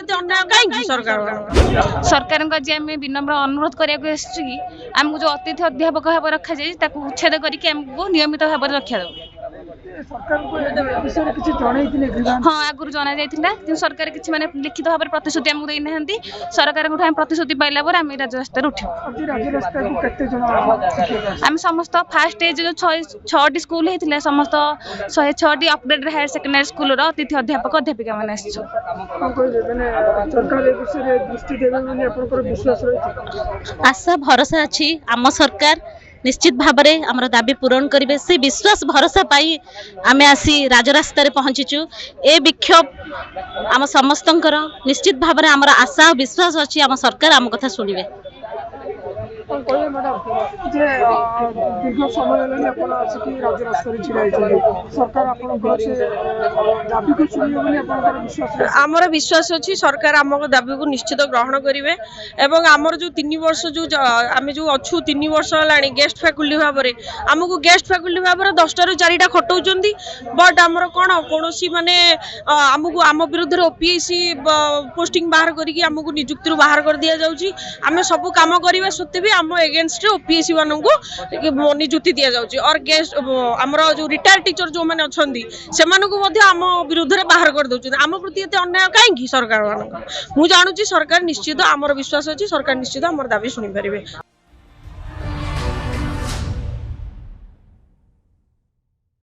प्रति अन्याय कहीं सरकार सरकार को आज आम विनम्र अनुरोध करने आमको जो अतिथि अध्यापक भाव रखा जाए उच्छेद करके आमको नियमित भाव में रखा दो। हाँ आगुरी जना जाता सरकार किसी मैंने लिखित भाव में प्रतिश्रुति आमको देना सरकार प्रतिश्रुति पाइला आम राजरास्त उठू आम समस्त फास्ट एज जो 6टी स्कूल होता समस्त 106टी अपडेटेड हायर सेकेंडरी स्कूल अतिथि अध्यापक अध्यापिका मैंने आशा भरोसा अच्छी आम सरकार निश्चित भाव में आमर दाबी पूरण करेंगे से विश्वास भरोसा पाई आम आसी राजरास्त पहुंचीचु। ए विक्षोभ आम समस्त निश्चित भाव में आमर आशा और विश्वास अच्छी आम सरकार आम कथा शुणवे। आमर विश्वास अच्छी सरकार आम दाबी को निश्चित ग्रहण करेंगे एवं आमर जो 3 वर्ष जो आम जो अच्छू 3 वर्ष है गेस्ट फैकल्टी भाव में आमको गेस्ट फैकल्टी भाव में 10 ରୁ 4ଟା खटाऊँ बट आमर कौन कौन माने आमको आम विरुद्ध ओपीएससी पोस्टिंग बाहर करके आमको निजुक्ति बाहर कर दि जाऊँगी आम सब कम करवा सत्वे भी आम एगेन्स्ट ओपीएससी मान को निजुक्ति दि जाऊँगी और गेस्ट आमर जो रिटायर्ड टीचर जो मैंने अच्छा से आम विरुद्ध बाहर कर दौरान आम प्रति एत अन्याय कहीं सरकार मान मुझे जानूँ सरकार निश्चित आमर विश्वास अच्छी सरकार निश्चित आम दाबी शुणी पारे।